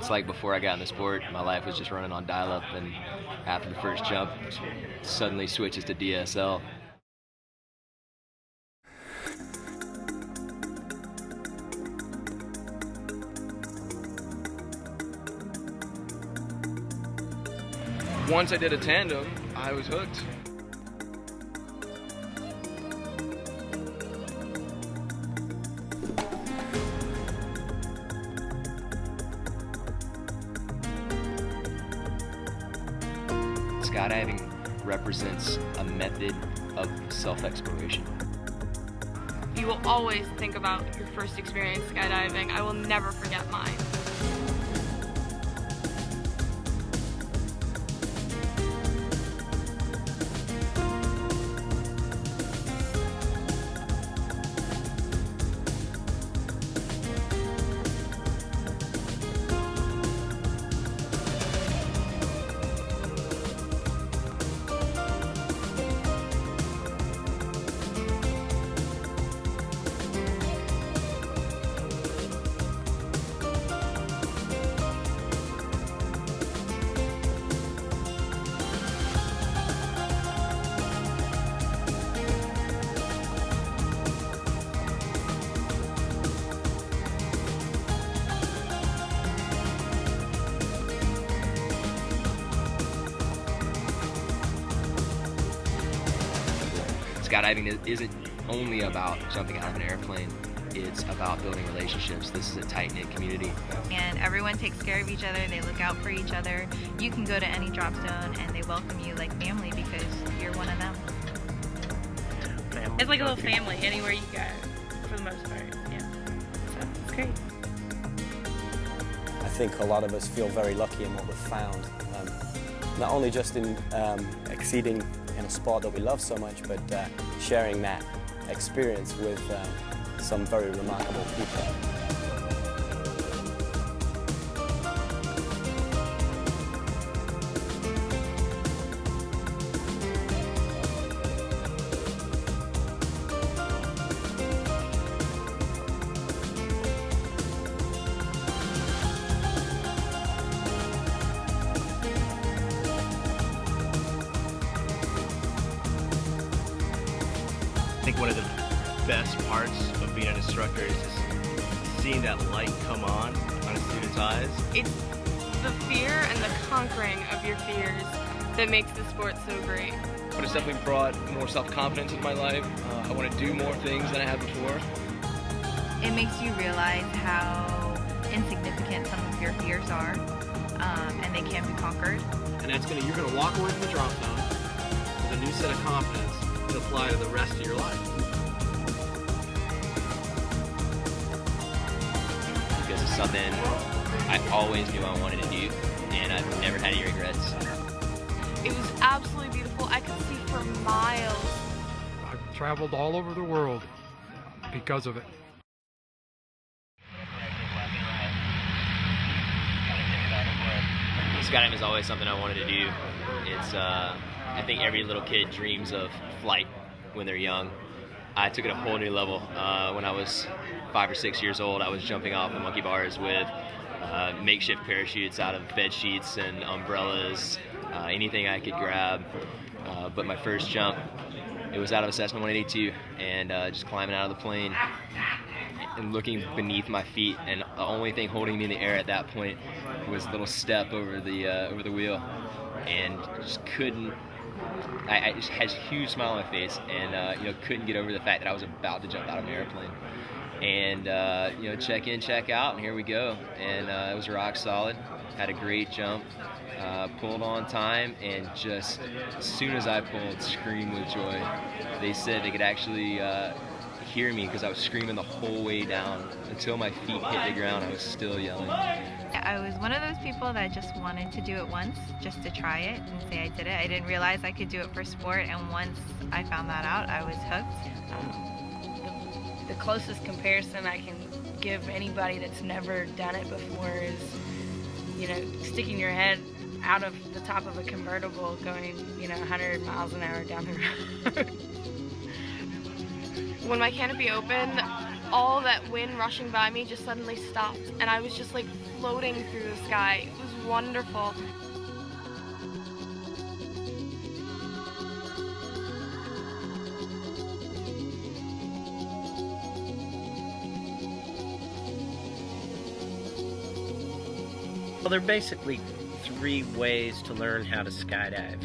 It's like before I got in the sport, my life was just running on dial-up, and after the first jump, suddenly switches to DSL. Once I did a tandem, I was hooked. Skydiving represents a method of self-exploration. You will always think about your first experience skydiving. I will never forget mine. Skydiving isn't only about jumping out of an airplane, it's about building relationships. This is a tight-knit community. And everyone takes care of each other, they look out for each other. You can go to any drop zone and they welcome you like family because you're one of them. It's like a little family anywhere you go, for the most part, yeah. So, it's great. I think a lot of us feel very lucky in what we've found. Not only just in exceeding in a sport that we love so much, but sharing that experience with some very remarkable people. I think one of the best parts of being an instructor is just seeing that light come on a student's eyes. It's the fear and the conquering of your fears that makes the sport so great. But it's definitely brought more self-confidence into my life. I want to do more things than I had before. It makes you realize how insignificant some of your fears are, and they can be conquered. And you're gonna walk away from the drop zone with a new set of confidence to apply to the rest of your life. Because it's something I always knew I wanted to do, and I've never had any regrets. It was absolutely beautiful. I could see for miles. I've traveled all over the world because of it. Skydiving is always something I wanted to do. It's, I think every little kid dreams of flight when they're young. I took it a whole new level. When I was 5 or 6 years old, I was jumping off the monkey bars with makeshift parachutes out of bed sheets and umbrellas, anything I could grab. But my first jump, it was out of a Cessna 182, and just climbing out of the plane and looking beneath my feet, and the only thing holding me in the air at that point was a little step over the wheel, and just couldn't. I just had a huge smile on my face, and couldn't get over the fact that I was about to jump out of an airplane. And check in, check out, and here we go. And it was rock solid. Had a great jump, pulled on time, and just as soon as I pulled, screamed with joy. They said they could actually hear me because I was screaming the whole way down until my feet hit the ground. I was still yelling. I was one of those people that just wanted to do it once, just to try it and say I did it. I didn't realize I could do it for sport, and once I found that out, I was hooked. The closest comparison I can give anybody that's never done it before is, sticking your head out of the top of a convertible going, 100 miles an hour down the road. When my canopy opened, all that wind rushing by me just suddenly stopped, and I was just like floating through the sky. It was wonderful. Well, there are basically 3 ways to learn how to skydive.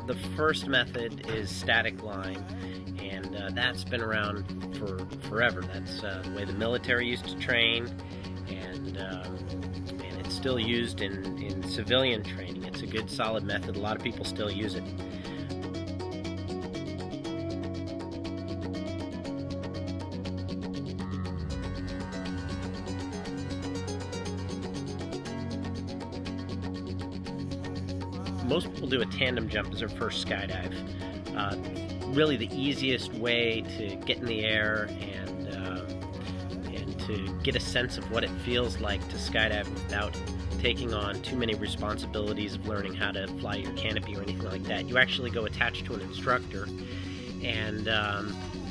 The first method is static line, and that's been around for forever. That's the way the military used to train, and it's still used in civilian training. It's a good, solid method. A lot of people still use it. Most people do a tandem jump as their first skydive. Really the easiest way to get in the air and to get a sense of what it feels like to skydive without taking on too many responsibilities of learning how to fly your canopy or anything like that. You actually go attached to an instructor, and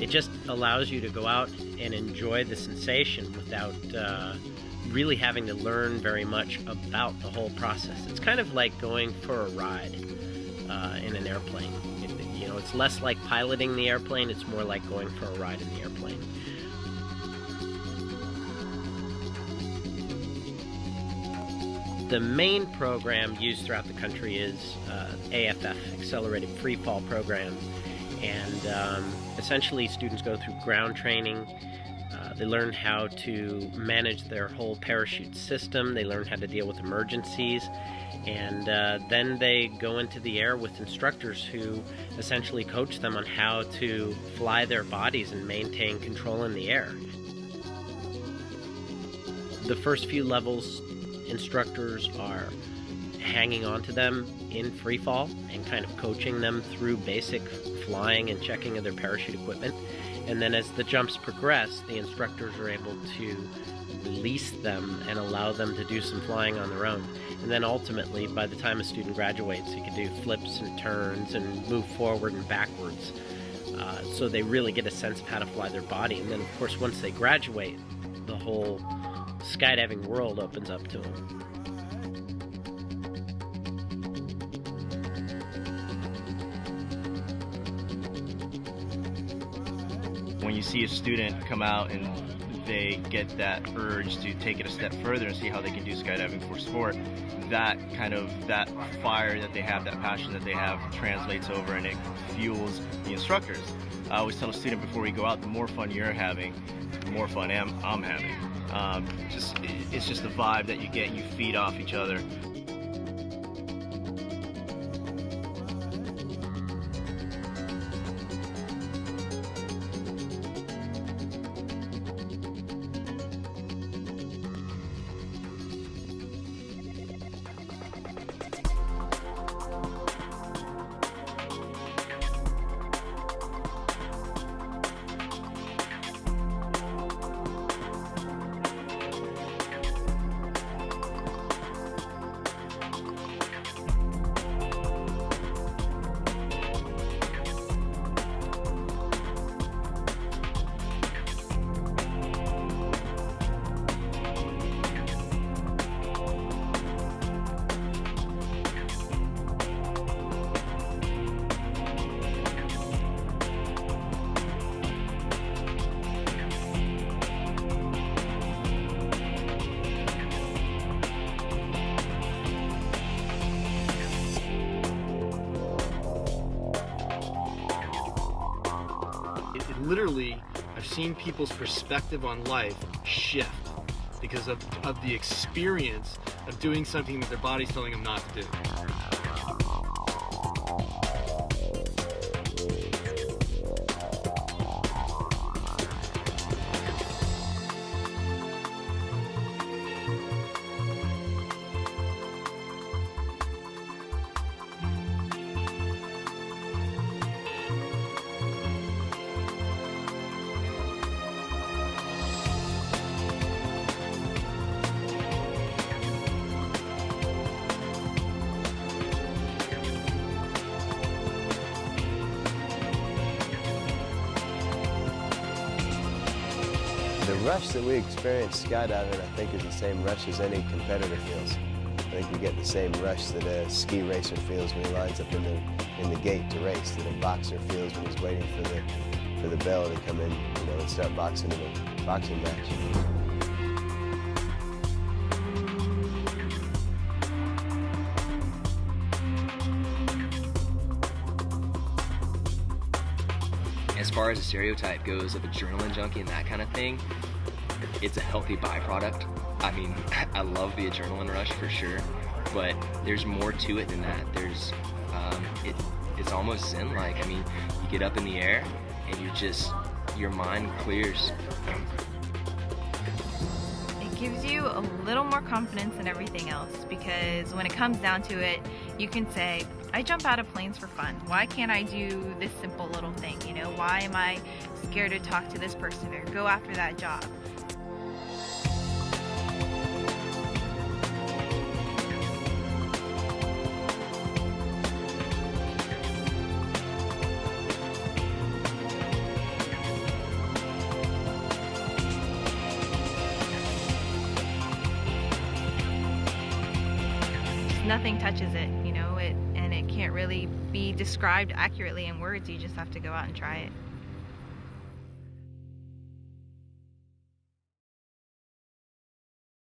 it just allows you to go out and enjoy the sensation without really having to learn very much about the whole process. It's kind of like going for a ride in an airplane. It's less like piloting the airplane, it's more like going for a ride in the airplane. The main program used throughout the country is AFF, Accelerated Free Fall Program, and essentially students go through ground training. They learn how to manage their whole parachute system. They learn how to deal with emergencies. And then they go into the air with instructors who essentially coach them on how to fly their bodies and maintain control in the air. The first few levels, instructors are hanging on to them in free fall and kind of coaching them through basic flying and checking of their parachute equipment. And then as the jumps progress, the instructors are able to release them and allow them to do some flying on their own. And then ultimately, by the time a student graduates, he can do flips and turns and move forward and backwards. So they really get a sense of how to fly their body. And then, of course, once they graduate, the whole skydiving world opens up to them. When you see a student come out and they get that urge to take it a step further and see how they can do skydiving for sport, that fire that they have, that passion that they have translates over and it fuels the instructors. I always tell a student before we go out, the more fun you're having, the more fun I'm having. It's just the vibe that you get, you feed off each other. Literally, I've seen people's perspective on life shift because of the experience of doing something that their body's telling them not to do. The rush that we experience skydiving, I think, is the same rush as any competitor feels. I think we get the same rush that a ski racer feels when he lines up in the gate to race, that a boxer feels when he's waiting for the bell to come in, and start boxing in a boxing match. As far as a stereotype goes of adrenaline junkie and that kind of thing, it's a healthy byproduct. I mean, I love the adrenaline rush for sure, but there's more to it than that. There's, it's almost zen-like. I mean, you get up in the air and your mind clears. It gives you a little more confidence in everything else, because when it comes down to it, you can say, I jump out of planes for fun. Why can't I do this simple little thing? Why am I scared to talk to this person or go after that job? Nothing touches it, and it can't really be described accurately in words. You just have to go out and try it.